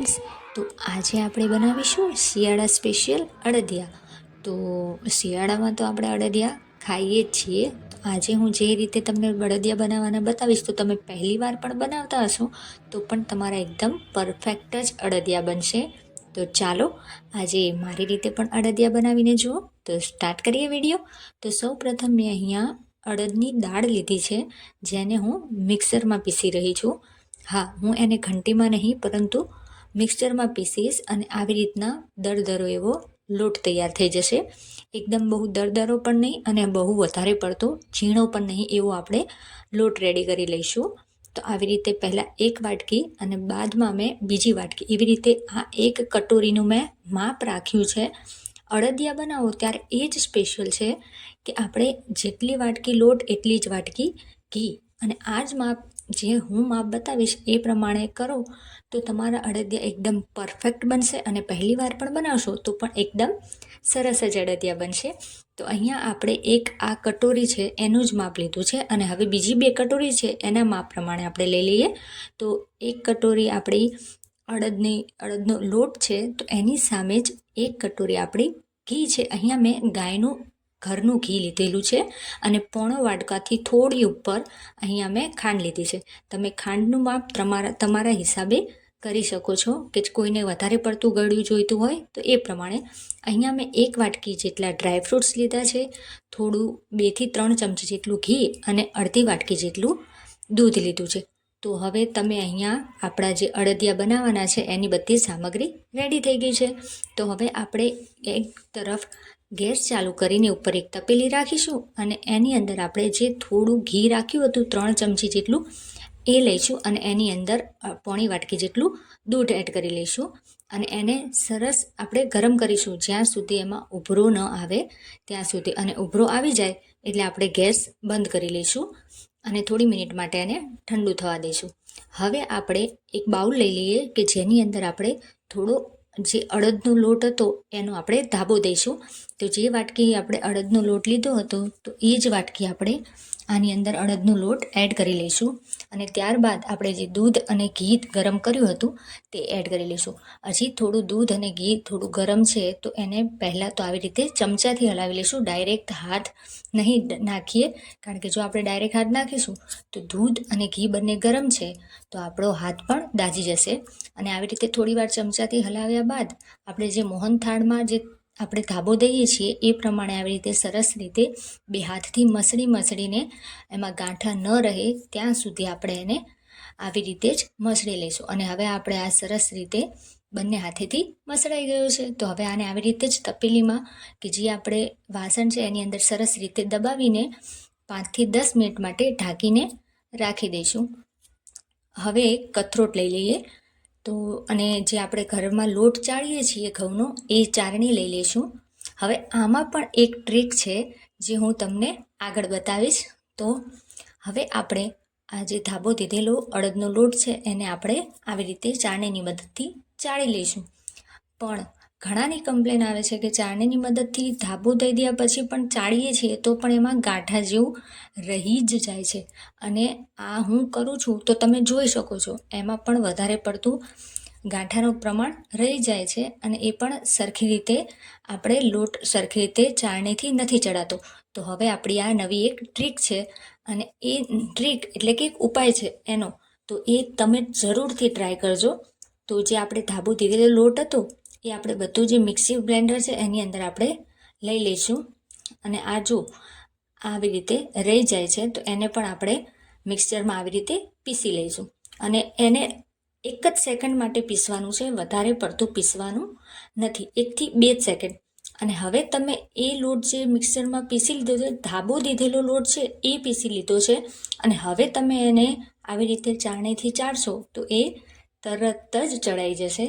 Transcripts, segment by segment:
Friends, તો આજે આપણે બનાવીશું શિયાળા સ્પેશિયલ અડદિયા. તો શિયાળામાં તો આપણે અડદિયા ખાઈએ જ છીએ. તો આજે હું જે રીતે તમને અડદિયા બનાવવાના બતાવીશ, તો તમે પહેલી વાર પણ બનાવતા હશો તો પણ તમારા એકદમ પરફેક્ટ જ અડદિયા બનશે. તો ચાલો આજે મારી રીતે પણ અડદિયા બનાવીને જુઓ. તો સ્ટાર્ટ કરીએ વિડીયો. તો સૌ પ્રથમ મેં અહીંયા અડદની દાળ લીધી છે, જેને હું મિક્સરમાં પીસી રહી છું. હા, હું એને ઘંટીમાં નહીં પરંતુ મિક્સચરમાં પીસીશ અને આવી રીતના દરદરો એવો લોટ તૈયાર થઈ જશે. એકદમ બહુ દરદરો પણ નહીં અને બહુ વધારે પડતો ઝીણો પણ નહીં, એવો આપણે લોટ રેડી કરી લઈશું. તો આવી રીતે પહેલાં એક વાટકી અને બાદમાં મેં બીજી વાટકી, એવી રીતે આ એક કટોરીનું મેં માપ રાખ્યું છે. અડદિયા બનાવો ત્યારે એ જ સ્પેશિયલ છે કે આપણે જેટલી વાટકી લોટ એટલી જ વાટકી ઘી, અને આ જ માપ જે હું માપ બતાવીશ એ પ્રમાણે કરો તો તમારા અડદિયા એકદમ પરફેક્ટ બનશે અને પહેલી વાર પણ બનાવશો તો પણ એકદમ સરસ જ અડદિયા બનશે. તો અહીંયા આપણે એક આ કટોરી છે એનું જ માપ લીધું છે અને હવે બીજી 2 કટોરી છે એના માપ પ્રમાણે આપણે લઈ લઈએ. તો એક કટોરી આપણી અડદનો લોટ છે, તો એની સામે જ એક કટોરી આપણી ઘી છે. અહીંયા મેં ગાયનું ઘરનું ઘી લીધેલું છે અને પોણો વાટકાથી થોડી ઉપર અહીંયા મેં ખાંડ લીધી છે. તમે ખાંડનું માપ તમારા હિસાબે કરી શકો છો કે કોઈને વધારે પડતું ગળ્યું જોઈતું હોય તો એ પ્રમાણે. અહીંયા મેં 1 વાટકી જેટલા ડ્રાયફ્રૂટ્સ લીધા છે, થોડું 2 થી 3 ચમચી જેટલું ઘી અને અડધી વાટકી જેટલું દૂધ લીધું છે. તો હવે તમે અહીંયા આપણા જે અડદિયા બનાવવાના છે એની બધી સામગ્રી રેડી થઈ ગઈ છે. તો હવે આપણે એક તરફ ગેસ ચાલુ કરીને ઉપર એક તપેલી રાખીશું અને એની અંદર આપણે જે થોડું ઘી રાખ્યું હતું 3 ચમચી જેટલું એ લઈશું અને એની અંદર પોણી વાટકી જેટલું દૂધ એડ કરી લઈશું અને એને સરસ આપણે ગરમ કરીશું જ્યાં સુધી એમાં ઉભરો ન આવે ત્યાં સુધી. અને ઉભરો આવી જાય એટલે આપણે ગેસ બંધ કરી લઈશું અને થોડી મિનિટ માટે એને ઠંડુ થવા દઈશું. હવે આપણે એક બાઉલ લઈ લઈએ કે જેની અંદર આપણે થોડો જે અડદનો લોટ હતો એનો આપણે ધાબો દઈશું. તો જે વાટકી આપણે અડદનો લોટ લીધો હતો તો એ જ વાટકી આપણે આની અંદર અડદનો લોટ એડ કરી લઈશું અને ત્યારબાદ આપણે જે દૂધ અને ઘી ગરમ કર્યું હતું તે એડ કરી લઈશું. હજી થોડું દૂધ અને ઘી થોડું ગરમ છે તો એને પહેલાં તો આવી રીતે ચમચાથી હલાવી લઈશું, ડાયરેક્ટ હાથ નહીં નાખીએ, કારણ કે જો આપણે ડાયરેક્ટ હાથ નાખીશું તો દૂધ અને ઘી બંને ગરમ છે તો આપણો હાથ પણ દાઝી જશે. અને આવી રીતે થોડી વાર ચમચાથી હલાવ્યા બાદ આપણે જે મોહનથાળમાં જે આપણે ધાબો દઈએ છીએ એ પ્રમાણે આવી રીતે સરસ રીતે 2 હાથથી મસળીને એમાં ગાંઠા ન રહે ત્યાં સુધી આપણે એને આવી રીતે જ મસળી લઈશું. અને હવે આપણે આ સરસ રીતે બંને હાથેથી મસળાઈ ગયું છે. તો હવે આને આવી રીતે જ તપેલીમાં કે જે આપણે વાસણ છે એની અંદર સરસ રીતે દબાવીને 5 થી 10 મિનિટ માટે ઢાંકીને રાખી દઈશું. હવે એક કથરોટ લઈ લઈએ તો અને જે આપણે ઘરમાં લોટ ચાળીએ છીએ ઘઉંનો એ ચાળણી લઈ લઈશું. હવે આમાં પણ એક ટ્રીક છે જે હું તમને આગળ બતાવીશ. તો હવે આપણે આ જે ધાબો દીધેલો અડદનો લોટ છે એને આપણે આવી રીતે ચાળણીની મદદથી ચાળી લઈશું. પણ ઘણાની કમ્પ્લેન આવે છે કે ચાળણીની મદદથી ધાબો દઈ દયા પછી પણ ચાળીએ છીએ તો પણ એમાં ગાંઠા જેવું રહી જ જાય છે. અને આ હું કરું છું તો તમે જોઈ શકો છો એમાં પણ વધારે પડતું ગાંઠાનું પ્રમાણ રહી જાય છે અને એ પણ સરખી રીતે આપણે લોટ સરખી રીતે ચાળણીથી નથી ચડાતો. તો હવે આપણી આ નવી એક ટ્રીક છે અને એ ટ્રીક એટલે કે એક ઉપાય છે એનો, તો એ તમે જરૂરથી ટ્રાય કરજો. તો જે આપણે ધાબો દીધેલો લોટ હતો એ આપણે બધું જે મિક્સી બ્લેન્ડર છે એની અંદર આપણે લઈ લઈશું અને આ જો આવી રીતે રહી જાય છે તો એને પણ આપણે મિક્સચરમાં આવી રીતે પીસી લઈશું. અને એને 1 જ સેકન્ડ માટે પીસવાનું છે, વધારે પડતું પીસવાનું નથી, 1 થી 2 જ સેકન્ડ. અને હવે તમે એ લોટ જે મિક્સરમાં પીસી લીધો છે, ધાબો દીધેલો લોટ છે એ પીસી લીધો છે અને હવે તમે એને આવી રીતે ચાળણીથી ચાળશો તો એ તરત જ ચડાઈ જશે,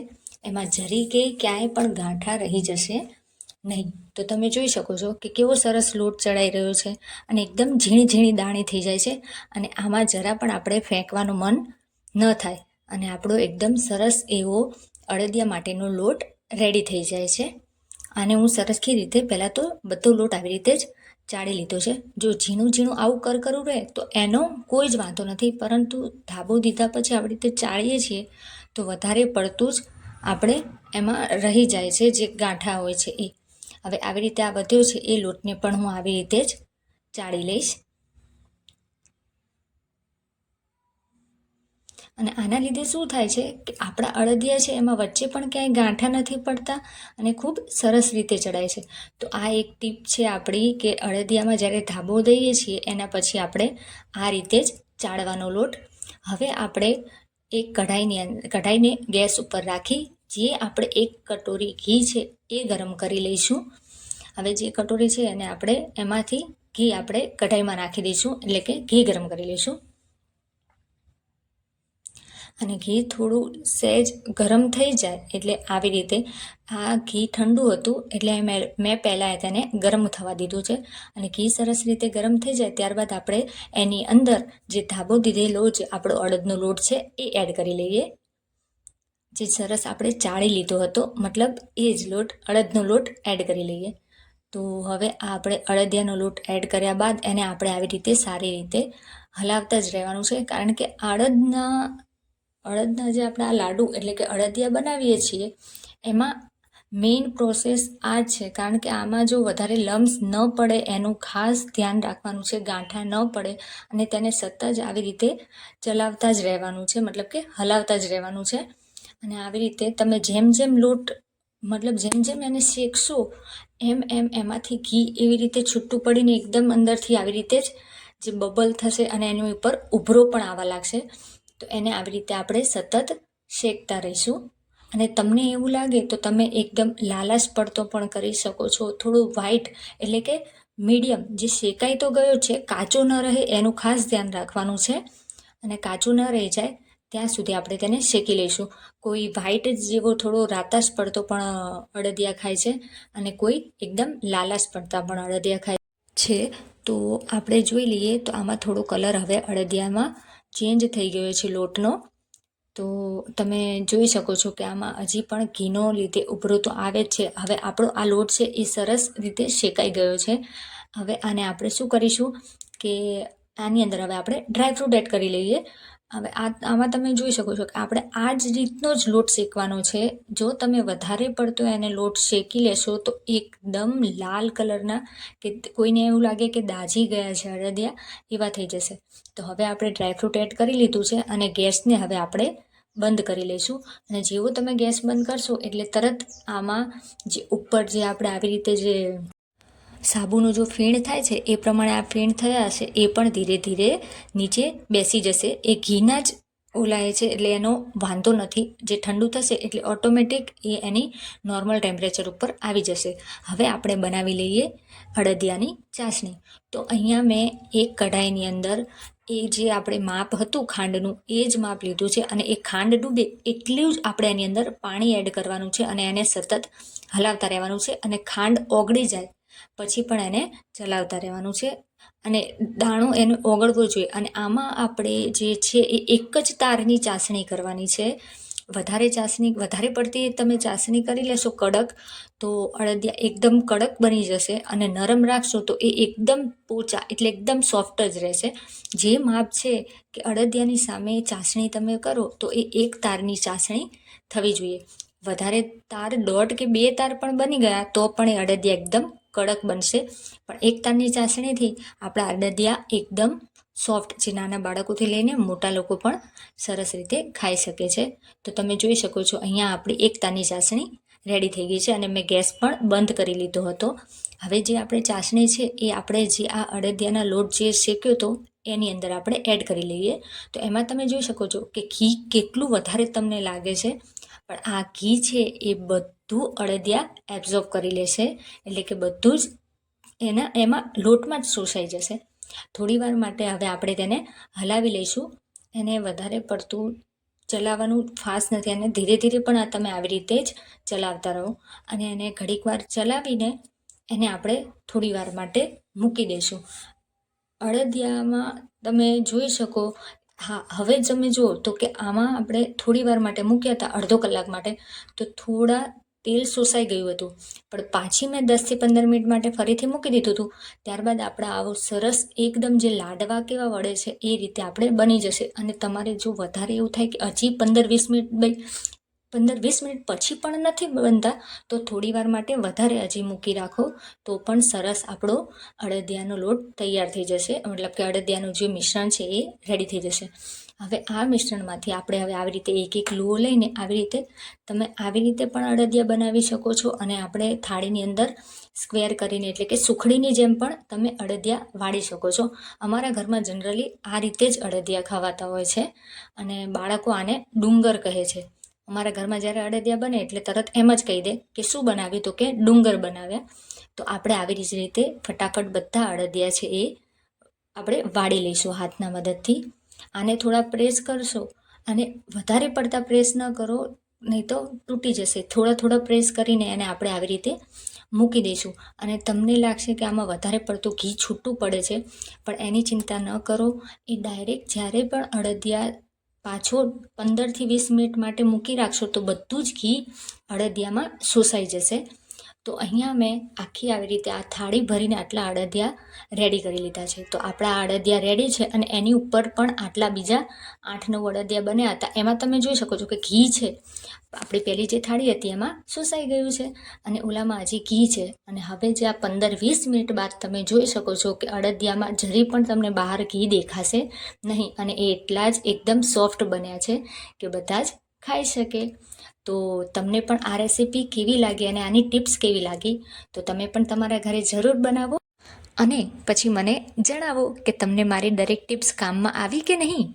એમાં જરી કે ક્યાંય પણ ગાંઠા રહી જશે નહીં. તો તમે જોઈ શકો છો કે કેવો સરસ લોટ ચડાઈ રહ્યો છે અને એકદમ ઝીણી ઝીણી દાણી થઈ જાય છે અને આમાં જરા પણ આપણે ફેંકવાનું મન ન થાય અને આપણો એકદમ સરસ એવો અડદિયા માટેનો લોટ રેડી થઈ જાય છે. આને હું સરખી રીતે પહેલાં તો બધો લોટ આવી રીતે જ ચાળી લીધો છે. જો ઝીણું ઝીણું આવું કરવું રહે તો એનો કોઈ જ વાંધો નથી, પરંતુ ધાબો દીધા પછી આવી રીતે ચાળીએ છીએ તો વધારે પડતું જ આપણે એમાં રહી જાય છે જે ગાંઠા હોય છે એ. હવે આવી રીતે આ વધ્યો છે એ લોટને પણ હું આવી રીતે જ ચાળી લઈશ. અને આના લીધે શું થાય છે કે આપણા અડદિયા છે એમાં વચ્ચે પણ ક્યાંય ગાંઠા નથી પડતા અને ખૂબ સરસ રીતે ચડાય છે. તો આ એક ટીપ છે આપણી કે અડદિયામાં જ્યારે ધાબો દઈએ છીએ એના પછી આપણે આ રીતે જ ચાળવાનો લોટ. હવે આપણે એક કઢાઈને ગેસ ઉપર રાખી જે આપણે 1 કટોરી ઘી છે એ ગરમ કરી લઈશું. હવે જે કટોરી છે એને આપણે એમાંથી ઘી આપણે કઢાઈમાં નાખી દઈશું, એટલે કે ઘી ગરમ કરી લઈશું. અને ઘી થોડું સહેજ ગરમ થઈ જાય એટલે આવી રીતે, આ ઘી ઠંડુ હતું એટલે મેં પહેલાં તેને ગરમ થવા દીધું છે. અને ઘી સરસ રીતે ગરમ થઈ જાય ત્યારબાદ આપણે એની અંદર જે ધાબો દીધેલો જે આપણો અડદનો લોટ છે એ એડ કરી લઈએ. જે સરસ આપણે ચાળી લીધો હતો, મતલબ એ જ લોટ, અડદનો લોટ એડ કરી લઈએ. તો હવે આપણે અડદિયાનો લોટ એડ કર્યા બાદ એને આપણે આવી રીતે સારી રીતે હલાવતા જ રહેવાનું છે, કારણ કે અડદના જે આપણે આ લાડુ એટલે કે અડદિયા બનાવીએ છીએ એમાં મેઇન પ્રોસેસ આ જ છે, કારણ કે આમાં જો વધારે લમ્સ ન પડે એનું ખાસ ધ્યાન રાખવાનું છે, ગાંઠા ન પડે અને તેને સતત જ આવી રીતે ચલાવતા જ રહેવાનું છે, મતલબ કે હલાવતા જ રહેવાનું છે. અને આવી રીતે તમે જેમ જેમ એને શેકશો એમ એમાંથી ઘી એવી રીતે છૂટું પડીને એકદમ અંદરથી આવી રીતે જ જે બબલ થશે અને એની ઉપર ઉભરો પણ આવવા લાગશે. તો એને આવી રીતે આપણે સતત શેકતા રહીશું. અને તમને એવું લાગે તો તમે એકદમ લાલાશ પડતો પણ કરી શકો છો, થોડું વ્હાઈટ એટલે કે મીડિયમ, જે શેકાઈ તો ગયો છે કાચો ન રહે એનું ખાસ ધ્યાન રાખવાનું છે. અને કાચું ન રહી જાય ત્યાં સુધી આપણે તેને શેકી લઈશું. કોઈ વ્હાઈટ જેવો થોડો રાતાશ પડતો પણ અડદિયા ખાય છે અને કોઈ એકદમ લાલાશ પડતા પણ અડદિયા ખાય છે. તો આપણે જોઈ લઈએ તો આમાં થોડો કલર હવે અડદિયામાં ચેન્જ થઈ ગયો છે લોટનો. તો તમે જોઈ શકો છો કે આમાં હજી પણ ઘીનો લીધે ઉભરો તો આવે જ છે. હવે આપણો આ લોટ છે એ સરસ રીતે શેકાઈ ગયો છે. હવે આને આપણે શું કરીશું કે આની અંદર હવે આપણે ડ્રાયફ્રૂટ એડ કરી લઈએ. હવે આમાં તમે જોઈ શકો છો કે આપણે આ જ રીતનો જ લોટ શેકવાનો છે. જો તમે વધારે પડતો એને લોટ શેકી લેશો તો એકદમ લાલ કલરના, કે કોઈને એવું લાગે કે દાજી ગયા છે અડદિયા, એવા થઈ જશે. તો હવે આપણે ડ્રાયફ્રૂટ એડ કરી લીધું છે અને ગેસને હવે આપણે બંધ કરી લઈશું. અને જેવો તમે ગેસ બંધ કરશો એટલે તરત આમાં જે ઉપર જે આપણે આવી રીતે જે સાબુનું જો ફીણ થાય છે એ પ્રમાણે આ ફીણ થયા હશે એ પણ ધીરે ધીરે નીચે બેસી જશે. એ ઘીના જ ઓલાય છે એટલે એનો વાંધો નથી. જે ઠંડુ થશે એટલે ઓટોમેટિક એ એની નોર્મલ ટેમ્પરેચર ઉપર આવી જશે. હવે આપણે બનાવી લઈએ અડદિયાની ચાસણી. તો અહીંયા મેં એક કઢાઈની અંદર એ જે આપણે માપ હતું ખાંડનું એ જ માપ લીધું છે અને એ ખાંડ ડૂબે એટલું જ આપણે એની અંદર પાણી એડ કરવાનું છે અને એને સતત હલાવતા રહેવાનું છે. અને ખાંડ ઓગળી જાય પછી પણ એને ચલાવતા રહેવાનું છે અને દાણો એને ઓગળવો જોઈએ. અને આમાં આપણે જે છે એ એક જ તારની ચાસણી કરવાની છે. વધારે પડતી તમે ચાસણી કરી લેશો કડક, તો અડદિયા એકદમ કડક બની જશે અને નરમ રાખશો તો એ એકદમ પોચા એટલે એકદમ સોફ્ટ જ રહેશે. જે માપ છે કે અડદિયાની સામે ચાસણી તમે કરો તો એ એક તારની ચાસણી થવી જોઈએ. વધારે તાર 1.5 કે 2 તાર પણ બની ગયા તો પણ એ અડદિયા એકદમ કડક બનશે. પણ એક તારની ચાસણીથી આપણા અડદિયા એકદમ સોફ્ટ, જે નાના બાળકોથી લઈને મોટા લોકો પણ સરસ રીતે ખાઈ શકે છે. તો તમે જોઈ શકો છો અહીંયા આપણી એક તારની ચાસણી રેડી થઈ ગઈ છે અને મેં ગેસ પણ બંધ કરી લીધો હતો. હવે જે આપણે ચાસણી છે એ આપણે જે આ અડદિયાના લોટ જે શેક્યો હતો એની અંદર આપણે એડ કરી લઈએ. તો એમાં તમે જોઈ શકો છો કે ઘી કેટલું વધારે તમને લાગે છે, પણ આ ઘી છે એ બધું અડદિયા એબ્ઝોર્બ કરી લેશે, એટલે કે બધું જ એમાં લોટમાં જ શોષાઈ જશે. થોડી વાર માટે હવે આપણે તેને હલાવી લઈશું. એને વધારે પડતું ચલાવવાનું ફાસ્ટ નથી અને ધીરે ધીરે પણ આ તમે આવી રીતે જ ચલાવતા રહો. અને એને ઘડીક વાર ચલાવીને એને આપણે થોડી વાર માટે મૂકી દઈશું. અડદિયામાં તમે જોઈ શકો, હા હવે તમે જુઓ તો કે આમાં આપણે થોડી વાર માટે મૂક્યા હતા, અડધો કલાક માટે, તો થોડા તેલ શોષાઈ ગયું હતું. પણ પાછી મેં 10 થી 15 મિનિટ માટે ફરીથી મૂકી દીધું હતું. ત્યારબાદ આપણા આવો સરસ એકદમ જે લાડવા કેવા વળે છે એ રીતે આપણે બની જશે. અને તમારે જો વધારે એવું થાય કે હજી 15-20 મિનિટ 15-20 મિનિટ પછી પણ નથી બનતા તો થોડી વાર માટે વધારે હજી મૂકી રાખો તો પણ સરસ આપણો અડદિયાનો લોટ તૈયાર થઈ જશે, મતલબ કે અડદિયાનું જે મિશ્રણ છે એ રેડી થઈ જશે. હવે આ મિશ્રણમાંથી આપણે હવે આવી રીતે એક એક લુઓ લઈને આવી રીતે તમે આવી રીતે પણ અડદિયા બનાવી શકો છો, અને આપણે થાળીની અંદર સ્ક્વેર કરીને એટલે કે સુખડીની જેમ પણ તમે અડદિયા વાળી શકો છો. અમારા ઘરમાં જનરલી આ રીતે જ અડદિયા ખવાતા હોય છે, અને બાળકો આને ડુંગર કહે છે. અમારા ઘરમાં જ્યારે અડદિયા બને એટલે તરત એમ જ કહી દે કે શું બનાવ્યું, તો કે ડુંગર બનાવ્યા. તો આપણે આવી જ રીતે ફટાફટ બધા અડદિયા છે એ આપણે વાળી લઈશું હાથના મદદથી. આને થોડા પ્રેસ કરશો, અને વધારે પડતા પ્રેસ ન કરો નહીં તો તૂટી જશે. થોડા પ્રેસ કરીને એને આપણે આવી રીતે મૂકી દઈશું. અને તમને લાગશે કે આમાં વધારે પડતું ઘી છૂટું પડે છે, પણ એની ચિંતા ન કરો. એ ડાયરેક્ટ જ્યારે પણ અડદિયા પાછો 15-20 મિનિટ માટે મૂકી રાખશો તો બધું જ ઘી અડદિયામાં શોષાઈ જશે. તો અહીંયા મેં આખી આવી રીતે આ થાળી ભરીને આટલા અડદિયા રેડી કરી લીધા છે. તો આપણા અડદિયા રેડી છે, અને એની ઉપર પણ આટલા બીજા 8-9 અડદિયા બન્યા હતા. એમાં તમે જોઈ શકો છો કે ઘી છે, આપણી પહેલી જે થાળી હતી એમાં શોષાઈ ગયું છે, અને ઓલામાં હજી ઘી છે. અને હવે જે આ 15-20 મિનિટ બાદ તમે જોઈ શકો છો કે અડદિયામાં જરી પણ તમને બહાર ઘી દેખાશે નહીં, અને એ એટલા જ એકદમ સોફ્ટ બન્યા છે કે બધા જ ખાઈ શકે. તો તમને પણ આ રેસીપી કેવી લાગી અને આની ટિપ્સ કેવી લાગી તો તમે પણ તમારા ઘરે જરૂર બનાવો, અને પછી મને જણાવો કે તમને મારી દરેક ટિપ્સ કામમાં આવી કે નહીં.